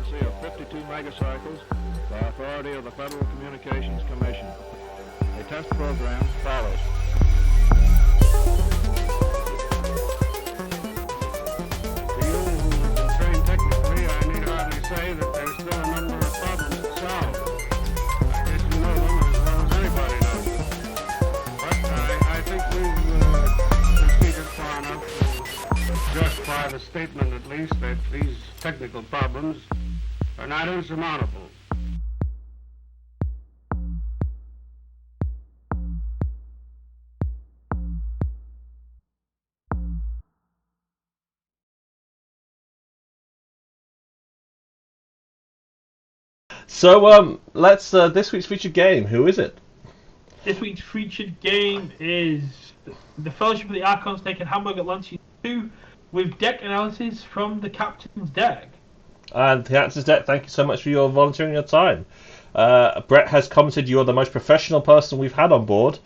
frequency of 52 megacycles by authority of the Federal Communications Commission. A test program follows. To you who've been trained technically, I need hardly say that there's still a number of problems to solve. I guess you know them as well as anybody knows them. But I think we've proceeded far enough to justify the statement, at least, that these technical problems are not insurmountable. So, let's this week's featured game. Who is it? This week's featured game is the Fellowship of the Archon's deck in Hamburg Atlantean 2 with deck analysis from the captain's deck. And the captain's deck, thank you so much for your volunteering your time. Brett has commented you're the most professional person we've had on board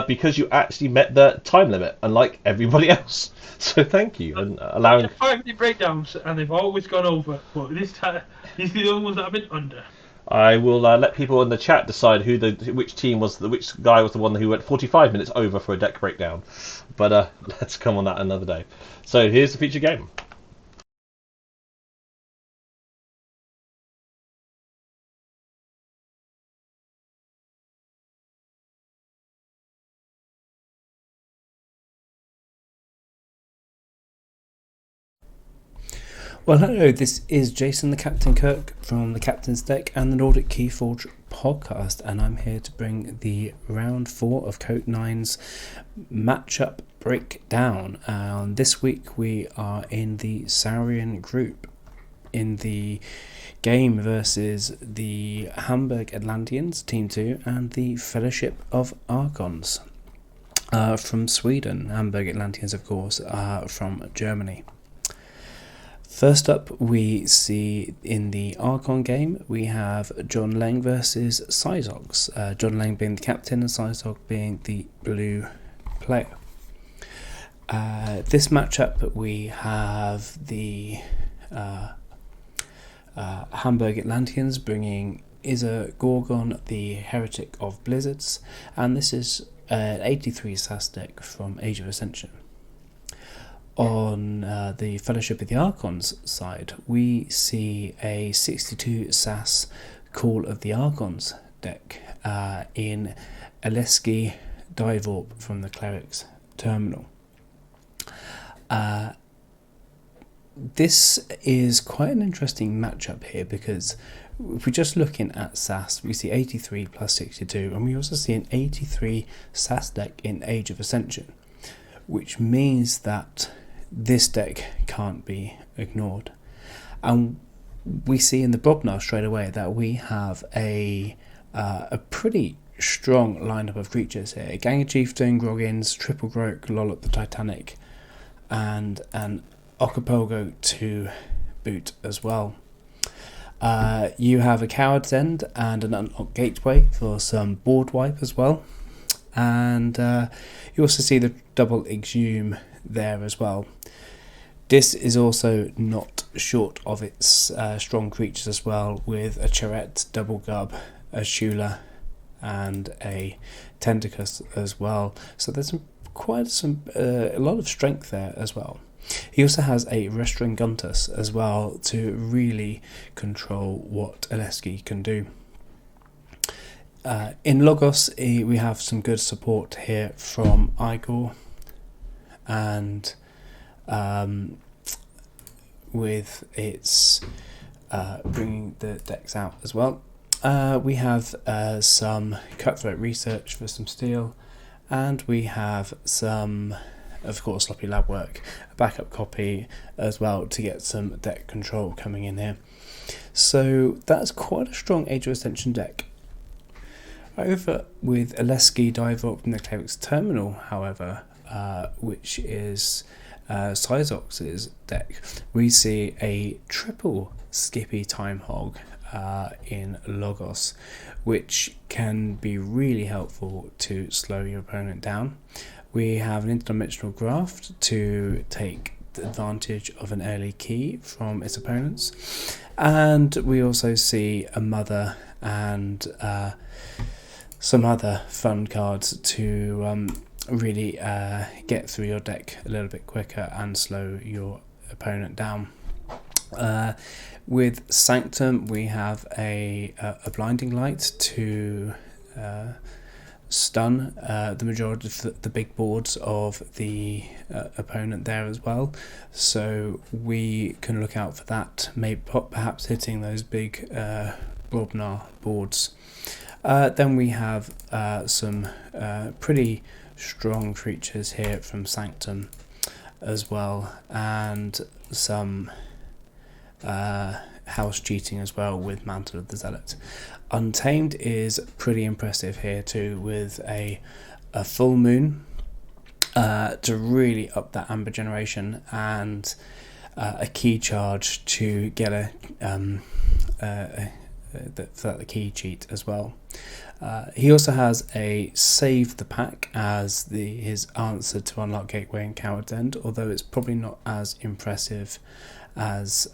because you actually met the time limit, unlike everybody else. So thank you. And allowing 5-minute breakdowns, and they've always gone over, but this time these are the only ones that have been under. I will let people in the chat decide which guy was the one who went 45 minutes over for a deck breakdown. But let's come on that another day. So here's the feature game. Well, hello, this is Jason the Captain Kirk from the Captain's Deck and the Nordic Keyforge podcast, and I'm here to bring the round 4 of KOTE 9's matchup breakdown. This week we are in the Saurian group in the game versus the Hamburg Atlanteans, Team 2, and the Fellowship of Archons from Sweden. Hamburg Atlanteans, of course, are from Germany. First up, we see in the Archon game, we have John Lang versus Syzox. John Lang being the captain and Syzox being the blue player. This matchup, we have the Hamburg Atlanteans bringing Iza Gorgon, the Heretic of Blizzards, and this is an 83 SAS deck from Age of Ascension. On the Fellowship of the Archons side, we see a 62 SAS Call of the Archons deck in Aleski Divorp from the Cleric's Terminal. This is quite an interesting matchup here because if we're just looking at SAS, we see 83 plus 62, and we also see an 83 SAS deck in Age of Ascension, which means that this deck can't be ignored. And we see in the Brobnar straight away that we have a pretty strong lineup of creatures here. Gang of Chieftain, Groggins, Triple Groak, Lollop the Titanic, and an Ockapolgo to boot as well. You have a Coward's End and an Unlocked Gateway for some board wipe as well. And you also see the double Exhume there as well. This is also not short of its strong creatures as well, with a Charette, Double Gub, a Shula, and a Tentacus as well. So there's a lot of strength there as well. He also has a Restringuntus as well to really control what Aleski can do. In Logos, we have some good support here from Igor, and with its bringing the decks out as well. We have some Cutthroat Research for some steel, and we have some, of course, Sloppy Labwork, a backup copy as well to get some deck control coming in here. So that's quite a strong Age of Ascension deck. Over with Aleski Divorp from the Cleric's Terminal, however, which is Syzox's deck, we see a triple Skippy Time Hog in Logos, which can be really helpful to slow your opponent down. We have an interdimensional graft to take advantage of an early key from its opponents. And we also see a mother and some other fun cards to really get through your deck a little bit quicker and slow your opponent down. With Sanctum, we have a blinding light to stun the majority of the big boards of the opponent there as well, so we can look out for that, maybe perhaps hitting those big Brobnar boards. Then we have some pretty strong creatures here from Sanctum as well, and some house cheating as well with Mantle of the Zealot. Untamed is pretty impressive here too, with a full moon to really up that amber generation, and a key charge to get the key cheat as well. He also has a save the pack as his answer to unlock Gateway and Coward's End, although it's probably not as impressive as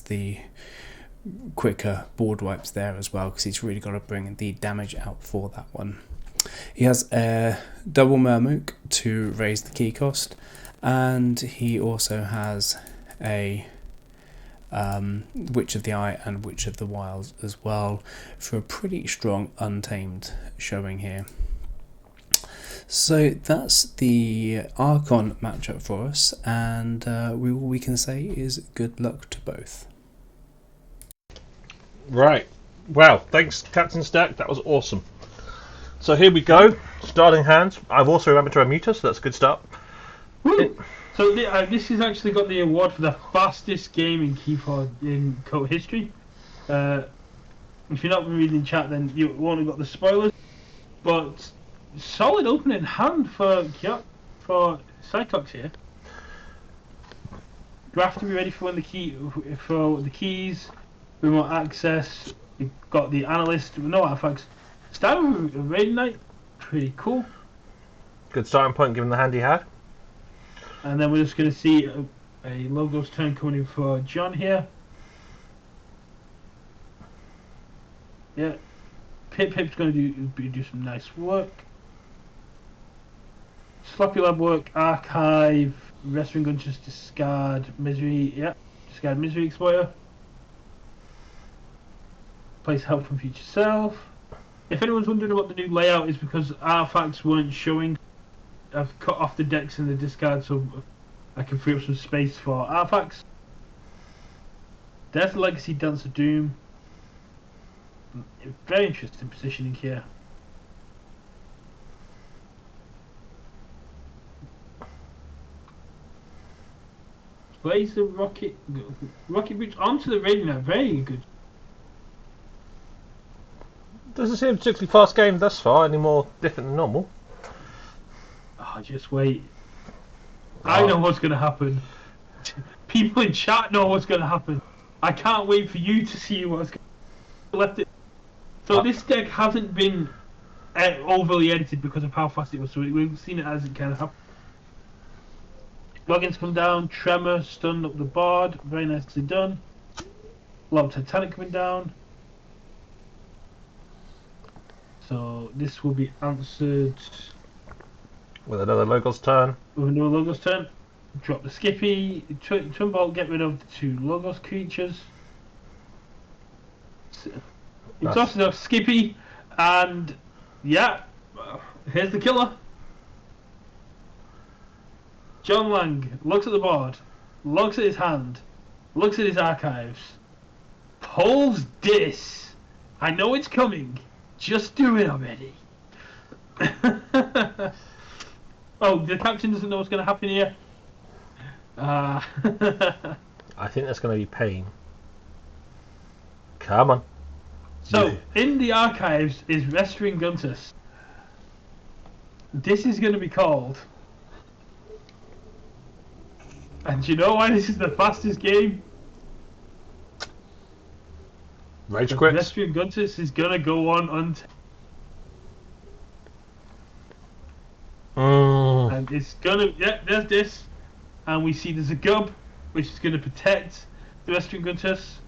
the quicker board wipes there as well, because he's really got to bring the damage out for that one. He has a double Mermook to raise the key cost, and he also has a Witch of the Eye and Witch of the Wilds as well, for a pretty strong Untamed showing here. So that's the Archon matchup for us, and all we can say is good luck to both. Right. Wow. Thanks, Captain Stack. That was awesome. So here we go. Starting hands. I've also remembered to unmute us, so that's a good start. Woo! So this has actually got the award for the fastest game in KOTE in KOTE history. If you're not reading chat, then you won't have got the spoilers. But solid opening hand for Cyclox here. You have to be ready for the keys, remote access. You've got the analyst with no artifacts. Starting with a Raid Knight, pretty cool. Good starting point given the hand he had. And then we're just going to see a Logos turn coming in for John here. Yeah, Pip's going to do some nice work. Sloppy Labwork, Archive, Wrestling Gun, just discard Misery. Yeah, discard Misery Exploiter. Place Help from Future Self. If anyone's wondering what the new layout is, because artifacts weren't showing, I've cut off the decks and the discard so I can free up some space for artifacts. There's the Legacy Dance of Doom. Very interesting positioning here. Blaze the rocket boots onto the Raid Knight. Very good. Doesn't seem a particularly fast game thus far, any more different than normal. Oh, just wait. I know what's going to happen. People in chat know what's going to happen. I can't wait for you to see what's going to left it. So this deck hasn't been overly edited because of how fast it was, so we've seen it as it kind of happened. Logins come down, Tremor, Stun up the board, very nicely done. Lob Titanic coming down. So this will be answered with another Logos turn. With another Logos turn. Drop the Skippy, Twin Bolt, get rid of the two Logos creatures. It's also enough Skippy, and yeah, here's the killer. John Lang looks at the board, looks at his hand, looks at his archives, pulls this. I know it's coming. Just do it already. Oh, the captain doesn't know what's going to happen here. I think that's going to be pain. Come on. So, in the archives is Restring Guntus. This is going to be called. And do you know why this is the fastest game? Rage quits. Restring Guntus is going to go on until. And it's going to. Yeah, there's this. and we see there's a Gub, which is going to protect the Western Guntus.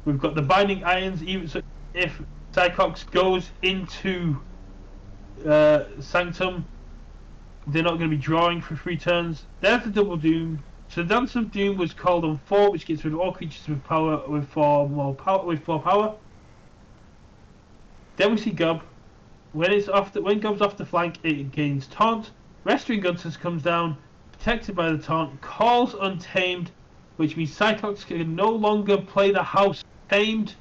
We've got the Binding Irons, even so if Cyclops goes into Sanctum, they're not going to be drawing for 3 turns. There's the Double Doom. So Dance of Doom was called on 4, which gets rid of all creatures with power with 4 power. Then we see Gub. When Gub's off the flank, it gains Taunt. Restoring Guntus comes down, protected by the Taunt, calls Untamed, which means Cyclops can no longer play the house tamed.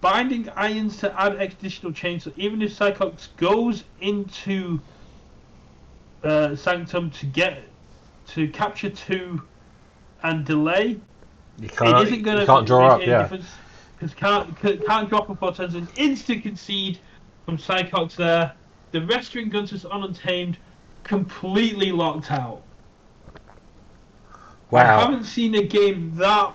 Binding Irons to add additional chain, so even if Cyclops goes into Sanctum to capture 2 and delay, You can't, it isn't going to can't draw up, make any difference, because can't drop up 4 turns, an instant concede from Cyclops there. The Restoring Guntus on Untamed, completely locked out. Wow. I haven't seen a game that